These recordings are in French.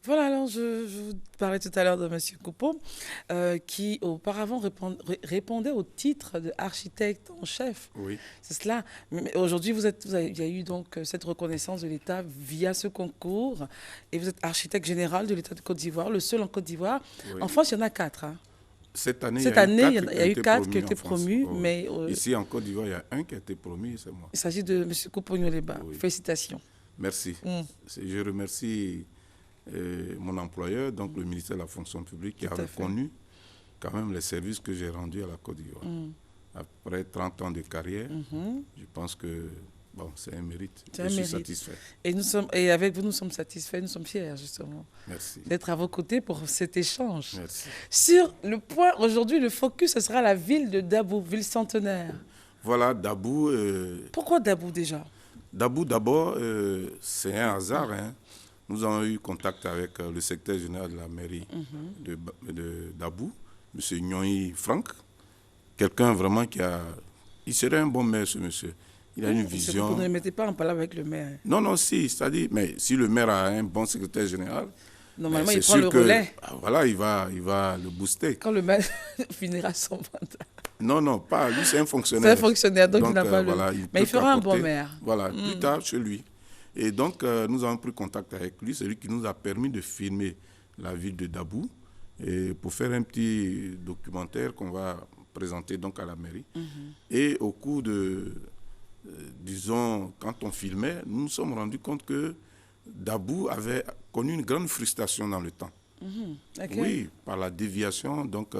Voilà, alors je vous parlais tout à l'heure de M. Coupeau, qui auparavant répondait au titre d'architecte en chef. Oui, C'est cela. Mais aujourd'hui, il y a eu donc cette reconnaissance de l'État via ce concours, et vous êtes architecte général de l'État de Côte d'Ivoire, le seul en Côte d'Ivoire. oui. En France, il y en a quatre, hein. Cette année, il y Cette a eu année, quatre il qui y ont a eu été quatre qui ont promus en été France. promus, Oh, oui. mais Ici, en Côte d'Ivoire, il y a un qui a été promu, c'est moi. il s'agit de M. Coupeau-Nyoleba. Oui, Félicitations. merci. Mm, Je remercie mon employeur, donc le ministère de la fonction publique, qui a tout à fait. reconnu quand même les services que j'ai rendus à la Côte d'Ivoire. Mm, Après 30 ans de carrière, mhm. je pense que bon, c'est un mérite. C'est Je un suis mérite. satisfait. Et avec vous, nous sommes satisfaits, nous sommes fiers, justement, Merci. d'être à vos côtés pour cet échange. Merci. Sur le point, aujourd'hui, le focus, ce sera la ville de Dabou, ville centenaire. Voilà, Dabou. Pourquoi Dabou déjà? Dabou, d'abord, c'est un hasard. Hein. Nous avons eu contact avec le secrétaire général de la mairie de Dabou, M. Nyoi Franck. Quelqu'un vraiment qui a... Il serait un bon maire, ce monsieur. Il a une vision... Vous ne le mettez pas en parole avec le maire. Non, non, si, c'est-à-dire, mais si le maire a un bon secrétaire général, Normalement, c'est il prend sûr le que, relais voilà, il va le booster. quand le maire finira son mandat. Non, non, pas lui, c'est un C'est fonctionnaire. un fonctionnaire, donc il n'a pas voilà, le... il Mais peut il fera un bon apporter, maire. Voilà, plus tard chez lui. Et donc, nous avons pris contact avec lui, c'est lui qui nous a permis de filmer la ville de Dabou et pour faire un petit documentaire qu'on va présenter donc à la mairie. Et au cours de, disons, quand on filmait, nous nous sommes rendus compte que Dabou avait connu une grande frustration dans le temps. Okay. Oui, par la déviation, donc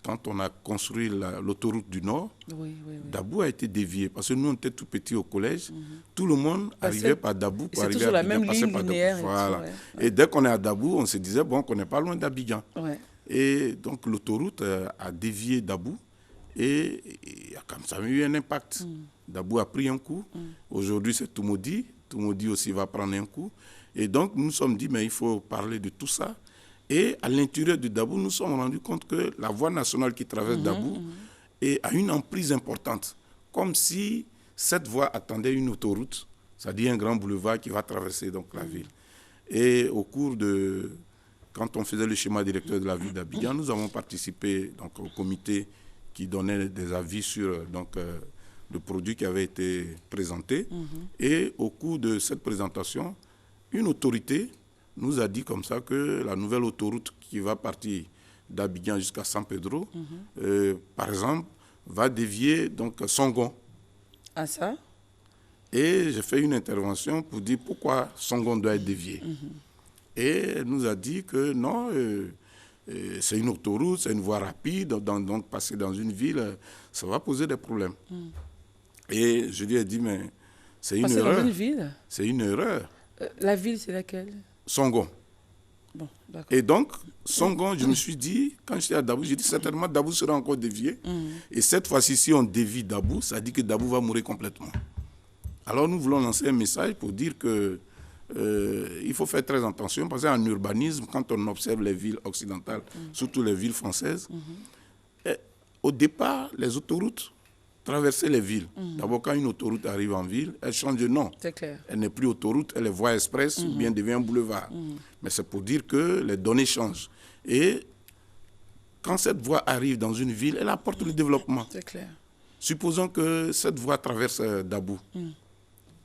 quand on a construit l'autoroute du Nord, Oui, oui, oui. Dabou a été dévié. Parce que nous, on était tout petits au collège. Tout le monde arrivait par Dabou pour c'est arriver toujours à la même Abidjan, ligne linéaire. Voilà. Et, tout, ouais. Et dès qu'on est à Dabou, on se disait, bon, qu'on n'est pas loin d'Abidjan. Ouais. Et donc, l'autoroute a dévié Dabou. Et il y a comme ça eu un impact. Dabou a pris un coup. Aujourd'hui, c'est Toumoudi. Toumoudi aussi va prendre un coup. Et donc, nous nous sommes dit, mais il faut parler de tout ça. Et à l'intérieur de Dabou, nous nous sommes rendus compte que la voie nationale qui traverse Dabou a une emprise importante. Comme si cette voie attendait une autoroute, c'est-à-dire un grand boulevard qui va traverser donc, la ville. Et au cours de... Quand on faisait le schéma directeur de la ville d'Abidjan, nous avons participé donc, au comité qui donnait des avis sur donc, le produit qui avait été présenté. Et au cours de cette présentation, une autorité nous a dit comme ça que la nouvelle autoroute qui va partir d'Abidjan jusqu'à San Pedro, par exemple, va dévier donc Songon. Ah ça? Et j'ai fait une intervention pour dire pourquoi Songon doit être dévié. Et elle nous a dit que non, c'est une autoroute, c'est une voie rapide, donc passer dans une ville, ça va poser des problèmes. Et je lui ai dit, mais c'est une erreur. Passer dans une ville? C'est une erreur. La ville, c'est laquelle? Songon. Bon, d'accord. Et donc, Songon, je me suis dit, quand j'étais à Dabou, j'ai dit certainement Dabou sera encore dévié. Et cette fois-ci, si on dévie Dabou, ça dit que Dabou va mourir complètement. Alors nous voulons lancer un message pour dire que il faut faire très attention, parce qu'en urbanisme, quand on observe les villes occidentales, surtout les villes françaises, au départ, les autoroutes traversaient les villes. D'abord, quand une autoroute arrive en ville, elle change de nom. C'est clair. Elle n'est plus autoroute, elle est voie express ou bien devient un boulevard. Mais c'est pour dire que les données changent. Et quand cette voie arrive dans une ville, elle apporte le développement. C'est clair. Supposons que cette voie traverse Dabou.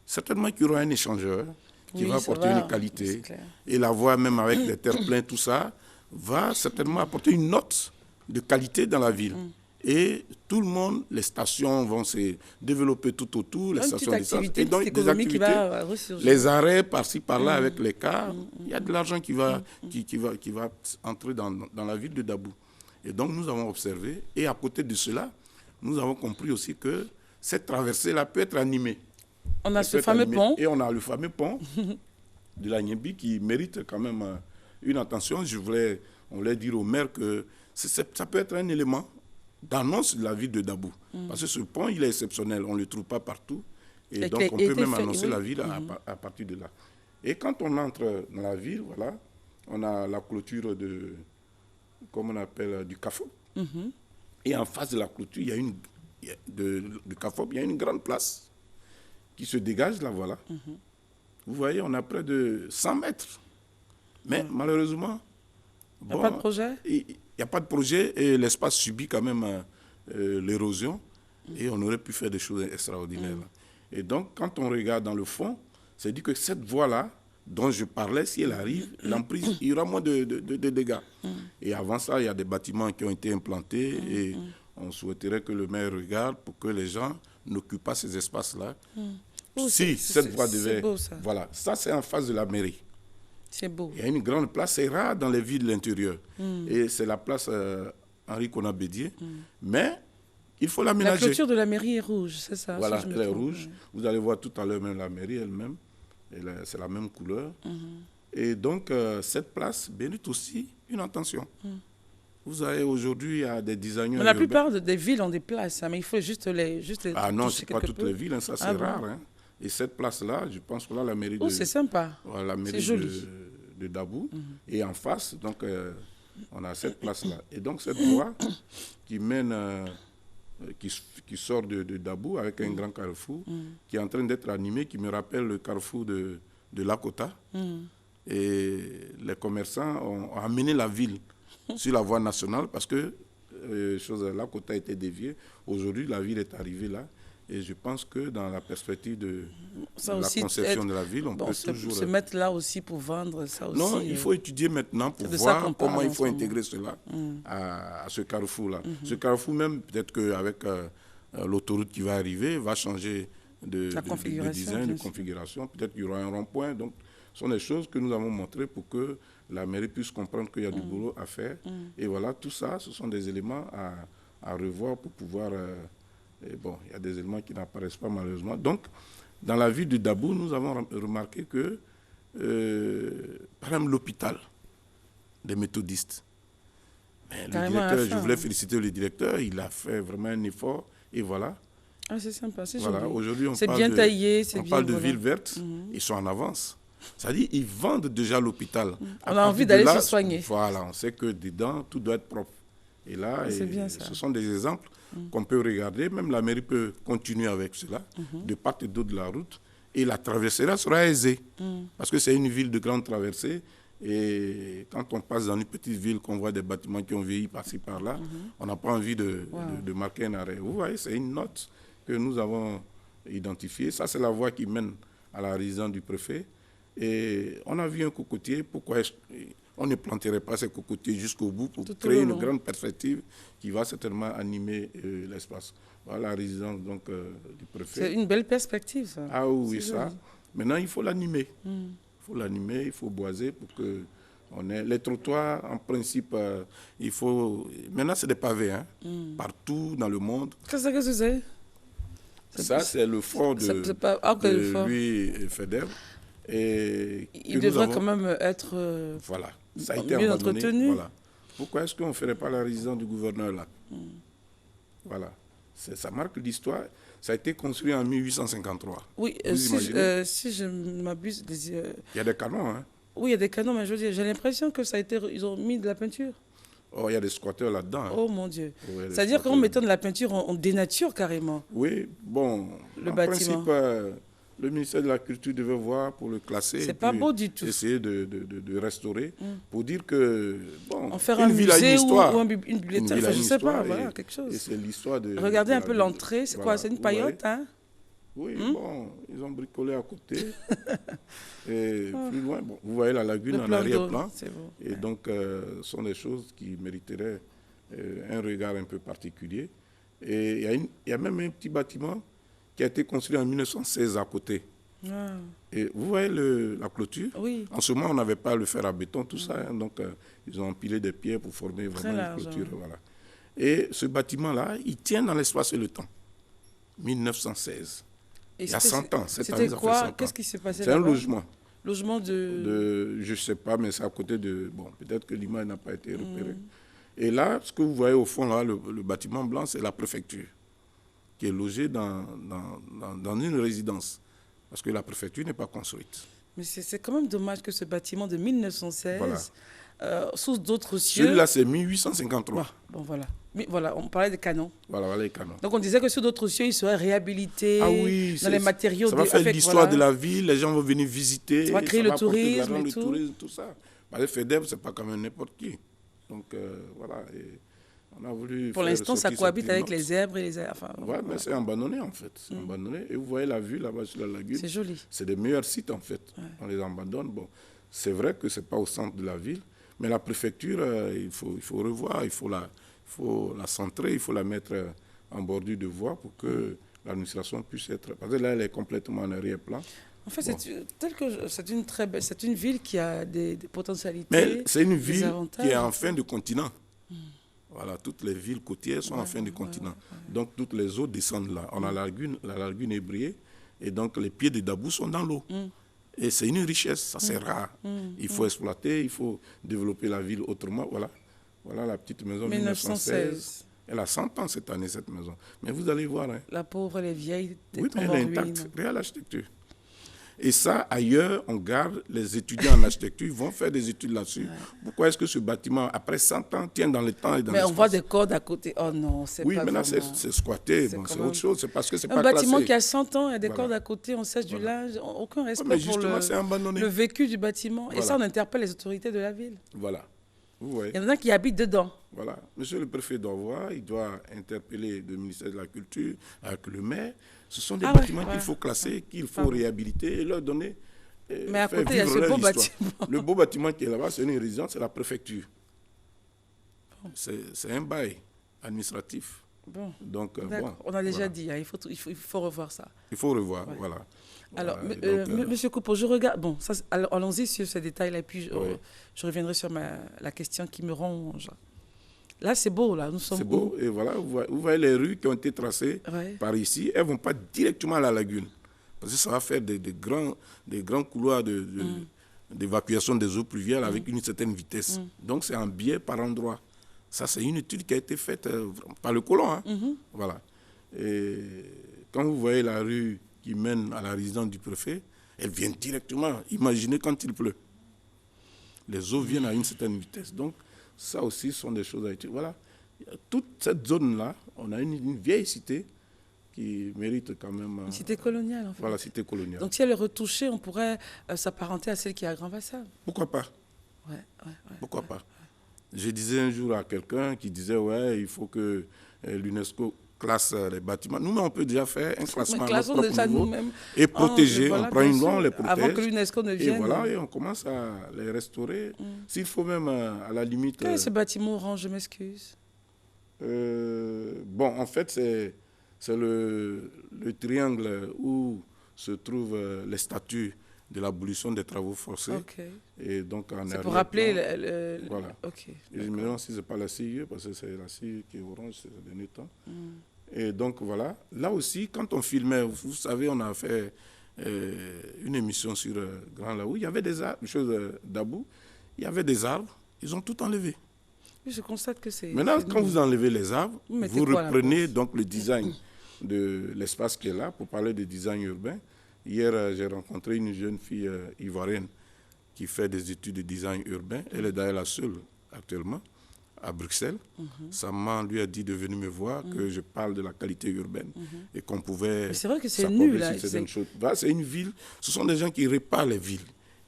Certainement qu'il y aura un échangeur qui va apporter une qualité. Et la voie, même avec les terre-pleins, tout ça, va certainement apporter une note de qualité dans la ville. Et tout le monde, les stations vont se développer tout autour, les stations d'essence. Et donc, des activités, les arrêts par-ci, par-là avec les cars, il y a de l'argent qui va entrer dans la ville de Dabou. Et donc, nous avons observé. Et à côté de cela, nous avons compris aussi que cette traversée-là peut être animée. On a ce fameux pont. Et on a le fameux pont de la Niébi qui mérite quand même une attention. On voulait dire au maire que ça peut être un élément d'annonce de la ville de Dabou. Parce que ce pont, il est exceptionnel. On ne le trouve pas partout. Et donc, on peut même annoncer la ville à partir de là. Et quand on entre dans la ville, voilà, on a la clôture de, comme on appelle, du CAFOP. Et en face de la clôture, il y a du CAFOP, il y a une grande place qui se dégage, là, voilà. Vous voyez, on a près de 100 mètres Mais malheureusement, Il n'y a pas de projet? Il n'y a pas de projet et l'espace subit quand même l'érosion et on aurait pu faire des choses extraordinaires. Et donc, quand on regarde dans le fond, c'est dit que cette voie-là, dont je parlais, si elle arrive, l'emprise, il y aura moins de dégâts. Et avant ça, il y a des bâtiments qui ont été implantés et on souhaiterait que le maire regarde pour que les gens n'occupent pas ces espaces-là. Si cette voie devait... C'est beau, ça. Voilà, ça c'est en face de la mairie. C'est beau. Il y a une grande place, c'est rare dans les villes de l'intérieur. Et c'est la place Henri Konabédier. Mais il faut l'aménager. La clôture de la mairie est rouge, c'est ça? Voilà, si elle est rouge. Vous allez voir tout à l'heure même la mairie elle-même. C'est la même couleur. Et donc, cette place mérite aussi une attention. Vous avez aujourd'hui, il y a des designers. Mais la plupart des villes ont des places, hein, mais il faut juste les ah non, c'est pas toutes les villes, hein, ça c'est rare. Hein. Et cette place-là, je pense que là, la mairie c'est sympa. Voilà, la mairie de Dabou. Et en face, donc, on a cette place-là. Et donc, cette voie qui mène, qui sort de Dabou avec un grand carrefour, qui est en train d'être animé, qui me rappelle le carrefour de Lakota. Et les commerçants ont amené la ville sur la voie nationale parce que Lakota était déviée. Aujourd'hui, la ville est arrivée là. Et je pense que dans la perspective de la conception de la ville, on peut toujours... se mettre là aussi pour vendre ça aussi. Non, il faut étudier maintenant pour voir comment il faut intégrer cela à ce carrefour-là. Ce carrefour même, peut-être qu'avec l'autoroute qui va arriver, va changer de design, de configuration. Peut-être qu'il y aura un rond-point. Donc, ce sont des choses que nous avons montrées pour que la mairie puisse comprendre qu'il y a du boulot à faire. Et voilà, tout ça, ce sont des éléments à revoir pour pouvoir... Et bon, il y a des éléments qui n'apparaissent pas malheureusement. Donc, dans la ville de Dabou, nous avons remarqué que, par exemple, l'hôpital des méthodistes, mais le directeur, je voulais féliciter le directeur, il a fait vraiment un effort, et voilà. Ah, c'est sympa, c'est voilà, joli. Aujourd'hui, on parle de ville verte, ils sont en avance. C'est-à-dire qu'ils vendent déjà l'hôpital. On a envie d'aller se soigner. Voilà, on sait que dedans, tout doit être propre. Et là, bien ça. Ce sont des exemples qu'on peut regarder. Même la mairie peut continuer avec cela, de part et d'autre de la route. Et la traversée là sera aisée. Parce que c'est une ville de grande traversée. Et quand on passe dans une petite ville, qu'on voit des bâtiments qui ont vieilli par-ci, par-là, on n'a pas envie de marquer un arrêt. Vous voyez, c'est une note que nous avons identifiée. Ça, c'est la voie qui mène à la résidence du préfet. Et on a vu un cocotier. Pourquoi on ne planterait pas ces cocotiers jusqu'au bout pour créer une grande perspective qui va certainement animer l'espace. Voilà la résidence donc, du préfet. C'est une belle perspective, ça. Ah oui, ça. Maintenant, il faut l'animer. Il faut l'animer, il faut boiser pour que on ait... Les trottoirs, en principe, il faut... Maintenant, c'est des pavés, hein, partout dans le monde. Qu'est-ce que c'est? Ça, c'est le fort de Louis Faidherbe. Et il devrait quand même être voilà. Ça a été mieux abandonné. entretenu. Voilà. Pourquoi est-ce qu'on ne ferait pas la résidence du gouverneur là? Voilà. Ça marque l'histoire. Ça a été construit en 1853. Oui, si je m'abuse... Il y a des canons, hein? Oui, il y a des canons, mais je veux dire, j'ai l'impression que ça a été... Ils ont mis de la peinture. Oh, il y a des squatteurs là-dedans. Hein. Oh mon Dieu. Oui, c'est-à-dire qu'en mettant de la peinture, on dénature carrément. Oui, bon. Le bâtiment. Principe, le ministère de la Culture devait voir pour le classer. C'est pas beau du tout. Essayer de restaurer pour dire que, bon, en faire un musée ou une bibliothèque, je ne sais pas, voilà, quelque chose. Et c'est l'histoire de... Regardez un peu l'entrée, c'est quoi? C'est une paillote, hein? Oui, bon, ils ont bricolé à côté. Et plus loin, bon, vous voyez la lagune en arrière-plan. Et donc, ce sont des choses qui mériteraient un regard un peu particulier. Et il y a même un petit bâtiment qui a été construit en 1916 à côté. Et vous voyez la clôture? Oui. En ce moment, on n'avait pas le fer à béton, tout ça. Hein, donc, ils ont empilé des pierres pour former vraiment une clôture. Voilà. Et ce bâtiment-là, il tient dans l'espace et le temps. 1916. Il y a 100 ans. C'était quoi? Qu'est-ce qui s'est passé là-bas? C'est un logement. Logement de... Je ne sais pas, mais c'est à côté de... Bon, peut-être que l'image n'a pas été repérée. Et là, ce que vous voyez au fond, là, le bâtiment blanc, c'est la préfecture, qui est logée dans une résidence, parce que la préfecture n'est pas construite. Mais c'est quand même dommage que ce bâtiment de 1916, voilà. Sous d'autres cieux... Celui-là, c'est 1853. Bon, voilà. Mais voilà, on parlait des canons. Voilà les canons. Donc on disait que sur d'autres cieux, ils seraient réhabilités dans les matériaux. Ça va faire l'histoire de la ville, les gens vont venir visiter. Ça va créer le tourisme et tout ça. Parce que FEDEV, ce n'est pas quand même n'importe qui. Donc, voilà. Et on a voulu Pour l'instant, ça cohabite avec les zèbres et les... Enfin, ouais, mais c'est abandonné, en fait. C'est abandonné. Et vous voyez la vue là-bas sur la lagune. C'est joli. C'est des meilleurs sites, en fait. On les abandonne. Bon, c'est vrai que ce n'est pas au centre de la ville, mais la préfecture, il faut revoir, il faut la centrer, il faut la mettre en bordure de voie pour que l'administration puisse être... Parce que là, elle est complètement en arrière-plan. En fait, c'est une ville qui a des potentialités. Mais c'est une ville qui est en fin de continent. Voilà, toutes les villes côtières sont en fin de continent. Donc, toutes les eaux descendent là. On a la lagune ébriée, et donc les pieds de Dabou sont dans l'eau. Et c'est une richesse, ça c'est rare. Il faut exploiter, il faut développer la ville autrement. Voilà, voilà la petite maison 1916. Elle a 100 ans cette année, cette maison. Mais vous allez voir. Hein. La pauvre, elle est vieille. Oui, mais elle est intacte. Regarde l'architecture. Et ça, ailleurs, on garde les étudiants en architecture, ils vont faire des études là-dessus. Pourquoi est-ce que ce bâtiment, après 100 ans, tient dans le temps et dans l'espace? Mais on voit des cordes à côté. Oh non, c'est pas Oui, maintenant, c'est squatté. Bon, c'est autre chose. C'est parce que c'est pas classé. Un bâtiment qui a 100 ans, il y a des cordes à côté, on sèche du linge. Aucun respect pour le vécu du bâtiment. Et ça, on interpelle les autorités de la ville. Voilà. Vous voyez. Il y en a qui habitent dedans. Voilà. Monsieur le préfet doit voir, il doit interpeller le ministère de la Culture avec le maire. Ce sont des bâtiments qu'il faut classer, qu'il faut réhabiliter et leur donner. Mais à côté, il y a ce beau bâtiment. Le beau bâtiment qui est là-bas, c'est une résidence, c'est la préfecture. Bon. C'est un bail administratif. Bon. Donc, on a déjà dit, hein, il faut revoir ça. Il faut revoir, voilà. Alors, Monsieur Coupeau, je regarde... Bon, allons-y sur ces détails-là, et puis je reviendrai sur la question qui me ronge. Là, c'est beau, là. Nous sommes c'est beau, et voilà, vous voyez les rues qui ont été tracées par ici. Elles ne vont pas directement à la lagune. Parce que ça va faire des grands couloirs d'évacuation des eaux pluviales avec une certaine vitesse. Donc, c'est un biais par endroit. Ça, c'est une étude qui a été faite par le colon. Hein. Voilà. Et quand vous voyez la rue qui mène à la résidence du préfet, elle vient directement. Imaginez quand il pleut. Les eaux viennent à une certaine vitesse. Donc, ça aussi sont des choses à étudier. Voilà. Toute cette zone-là, on a une vieille cité qui mérite quand même... Une cité coloniale, en fait. Voilà, cité coloniale. Donc, si elle est retouchée, on pourrait s'apparenter à celle qui est à Grand-Bassam. Pourquoi pas? Pourquoi pas? Je disais un jour à quelqu'un qui disait, il faut que l'UNESCO classe les bâtiments. Nous, on peut déjà faire un classement à notre propre niveau et protéger. On prend une loi, on les protège. Avant que l'UNESCO ne vienne. Et voilà, et on commence à les restaurer. S'il faut même, à la limite... Quel est ce bâtiment orange, je m'excuse? Bon, en fait, c'est le triangle où se trouvent les statuts de l'abolition des travaux forcés. Et donc, c'est pour rappeler... Voilà. Et je me demande si ce n'est pas la CIE, parce que c'est la CIE qui est orange ces derniers temps. Et donc, voilà. Là aussi, quand on filmait, vous savez, on a fait une émission sur Grand Laou. Il y avait des arbres, d'Abou. Il y avait des arbres. Ils ont tout enlevé. Oui, je constate que c'est... Maintenant, quand vous enlevez les arbres, vous reprenez donc le design de l'espace qui est là, pour parler de design urbain. Hier, j'ai rencontré une jeune fille ivoirienne qui fait des études de design urbain. Elle est d'ailleurs la seule actuellement à Bruxelles. Sa maman lui a dit de venir me voir, que je parle de la qualité urbaine et qu'on pouvait... C'est vrai que c'est nul. C'est une ville, ce sont des gens qui réparent les villes.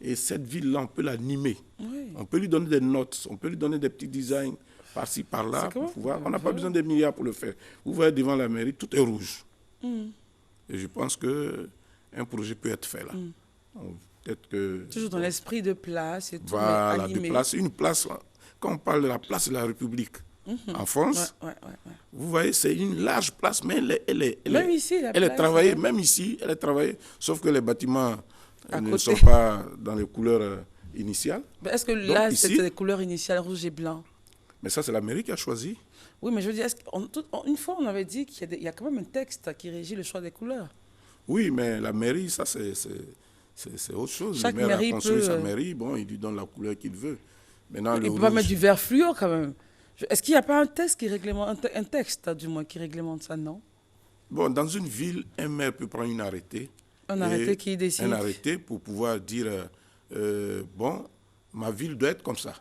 Et cette ville-là, on peut l'animer. On peut lui donner des notes, on peut lui donner des petits designs par-ci, par-là. On n'a pas besoin de milliards pour le faire. Vous voyez devant la mairie, tout est rouge. Et je pense qu'un projet peut être fait là. Peut-être que... Toujours dans l'esprit de place et tout. Voilà, de place. Une place, quand on parle de la place de la République en France, vous voyez, c'est une large place, mais elle est travaillée, même ici, elle est travaillée, sauf que les bâtiments ne sont pas dans les couleurs initiales. Est-ce que là, c'est les couleurs initiales, rouge et blanc? Mais ça, c'est la mairie qui a choisi. Oui, mais je veux dire, une fois, on avait dit qu'il y a quand même un texte qui régit le choix des couleurs. Oui, mais la mairie, ça, c'est autre chose. Chaque le maire mairie a construit sa mairie, bon, il lui donne la couleur qu'il veut. Maintenant, il ne peut pas mettre du vert fluo, quand même. Est-ce qu'il n'y a pas un texte qui réglemente, un texte, du moins, qui réglemente ça, non? Bon, dans une ville, un maire peut prendre un arrêté. Un arrêté qui décide. Un arrêté pour pouvoir dire, bon, ma ville doit être comme ça.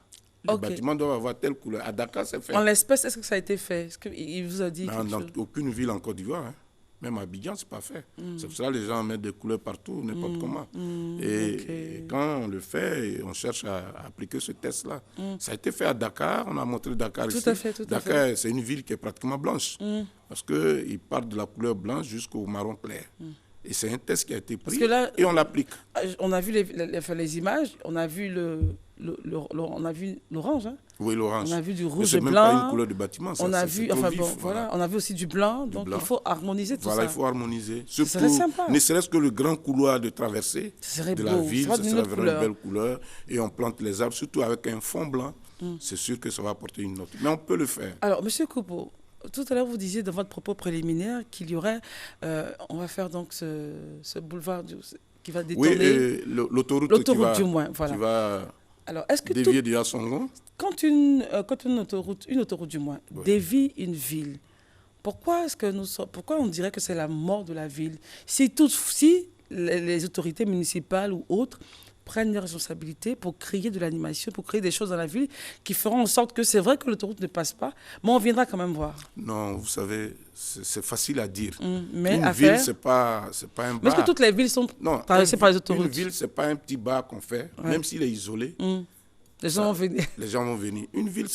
Les bâtiments doivent avoir telle couleur. À Dakar, c'est fait. En l'espèce, est-ce que ça a été fait? Est-ce qu'il vous a dit dans aucune ville en Côte d'Ivoire. Hein. Même à Abidjan, ce n'est pas fait. C'est pour ça que les gens mettent des couleurs partout, n'importe comment. Et quand on le fait, on cherche à appliquer ce test-là. Ça a été fait à Dakar, on a montré Dakar ici. Dakar, c'est une ville qui est pratiquement blanche. Parce qu'ils partent de la couleur blanche jusqu'au marron clair. Et c'est un test qui a été pris et on l'applique. On a vu les images, on a vu l'orange. Hein? Oui, l'orange. On a vu du rouge et blanc. C'est même pas une couleur de bâtiment. Ça, on a vu, on a vu aussi du blanc. Donc il faut harmoniser tout ça. Voilà, il faut harmoniser. Surtout, ne serait-ce que le grand couloir de traversée de la ville, ce serait vraiment une belle couleur. Et on plante les arbres, surtout avec un fond blanc. C'est sûr que ça va apporter une note. Mais on peut le faire. Alors, Monsieur Coupeau, tout à l'heure, vous disiez dans votre propos préliminaire qu'il y aurait, on va faire donc ce boulevard qui va détourner... Oui, l'autoroute qui va alors, est-ce que dévier du Yassongo. Quand une autoroute du moins, dévie une ville, pourquoi on dirait que c'est la mort de la ville? Si les autorités municipales ou autres prennent les responsabilités pour créer de l'animation, pour créer des choses dans la ville qui feront en sorte que c'est vrai que l'autoroute ne passe pas, mais on viendra quand même voir. Non, vous savez, c'est facile à dire. Mais une ville, c'est pas un bar. Mais est-ce que toutes les villes sont traversées par les autoroutes? Une ville, c'est pas un petit bar qu'on fait, même s'il est isolé. Les gens vont venir. Les gens vont venir. Une ville,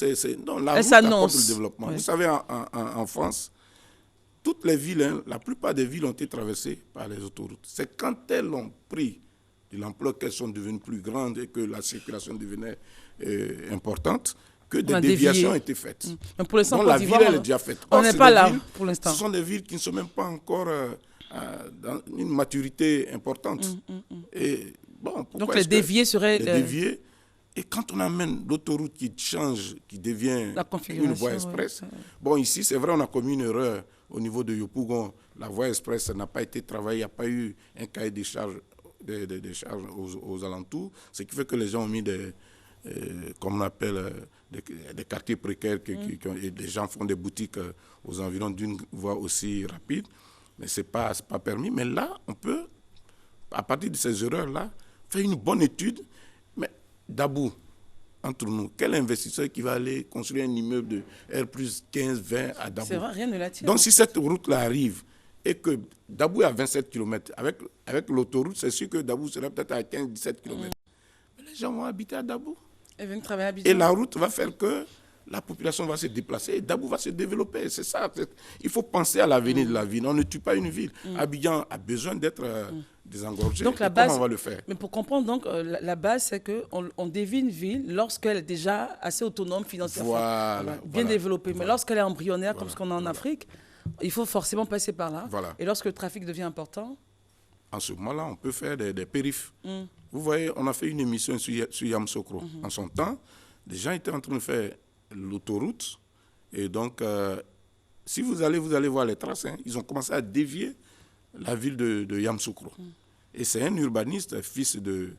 non, la route apporte le développement. Vous savez, en France, toutes les villes, la plupart des villes ont été traversées par les autoroutes. C'est quand elles ont pris de l'ampleur, qu'elles sont devenues plus grandes et que la circulation devenait importante, que des déviations ont été faites. Mais pour l'instant, la ville, elle est déjà faite. On n'est pas là pour l'instant. Ce sont des villes qui ne sont même pas encore dans une maturité importante. Et, bon, donc les déviés seraient... Les déviés. Et quand on amène l'autoroute qui change, qui devient une voie express, bon, ici, c'est vrai, on a commis une erreur au niveau de Yopougon. La voie express n'a pas été travaillée, il n'y a pas eu un cahier des charges aux alentours, ce qui fait que les gens ont mis comme on appelle, des quartiers précaires, et des gens font des boutiques aux environs d'une voie aussi rapide, mais ce n'est pas permis. Mais là, on peut, à partir de ces erreurs-là, faire une bonne étude. Mais Dabou, entre nous, quel investisseur qui va aller construire un immeuble de R+15, 20 à Dabou? C'est vrai, rien ne l'attire. Donc si cette route-là arrive, et que Dabou est à 27 km, avec l'autoroute, c'est sûr que Dabou sera peut-être à 15-17 km. Mais les gens vont habiter à Dabou. Et la route va faire que la population va se déplacer et Dabou va se développer. C'est ça. Il faut penser à l'avenir de la ville. On ne tue pas une ville. Abidjan a besoin d'être désengorgé. Donc la base, comment on va le faire? Mais pour comprendre, donc, la base, c'est qu'on dévie une ville lorsqu'elle est déjà assez autonome financièrement. Bien développée. Mais lorsqu'elle est embryonnaire, comme ce qu'on a en Afrique, il faut forcément passer par là. Et lorsque le trafic devient important? En ce moment-là, on peut faire des périphes. Vous voyez, on a fait une émission sur Yamoussoukro. En son temps, les gens étaient en train de faire l'autoroute. Et donc, si vous allez voir les traces, ils ont commencé à dévier la ville de Yamoussoukro. Et c'est un urbaniste, fils de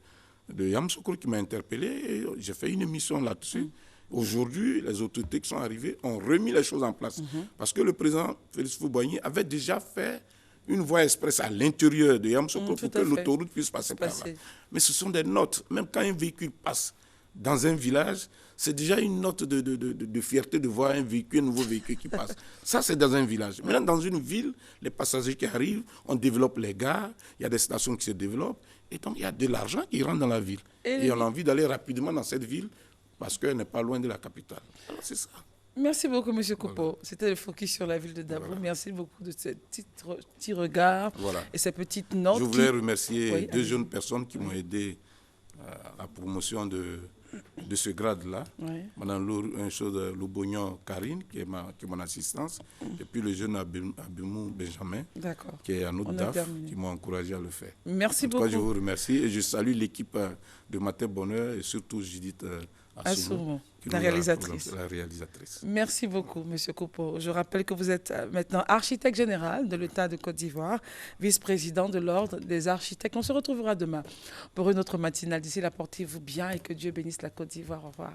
Yamoussoukro, qui m'a interpellé. Et j'ai fait une émission là-dessus. Aujourd'hui, les autorités qui sont arrivées ont remis les choses en place. Parce que le président Félix Houphouët-Boigny avait déjà fait une voie express à l'intérieur de Yamoussoukro pour que l'autoroute puisse passer par là. Mais ce sont des notes. Même quand un véhicule passe dans un village, c'est déjà une note de fierté de voir un nouveau véhicule qui passe. Ça, c'est dans un village. Maintenant, dans une ville, les passagers qui arrivent, on développe les gares, il y a des stations qui se développent, et donc il y a de l'argent qui rentre dans la ville. Et on a envie d'aller rapidement dans cette ville parce qu'elle n'est pas loin de la capitale. Alors, c'est ça. Merci beaucoup, M. Coupeau. Voilà. C'était le focus sur la ville de Dabou. Voilà. Merci beaucoup de ce petit regard et ces petites notes. Je voulais remercier deux jeunes personnes qui m'ont aidé à la promotion de ce grade-là. Madame Lobognon Karine, qui est mon assistance, et puis le jeune Abimou Benjamin, qui est un autre DAF, qui m'a encouragé à le faire. Merci beaucoup. Je vous remercie et je salue l'équipe de Matin Bonheur et surtout Judith Assoumo, la réalisatrice. Merci beaucoup, M. Coupeau. Je rappelle que vous êtes maintenant architecte général de l'État de Côte d'Ivoire, vice-président de l'Ordre des architectes. On se retrouvera demain pour une autre matinale. D'ici là, portez-vous bien et que Dieu bénisse la Côte d'Ivoire. Au revoir.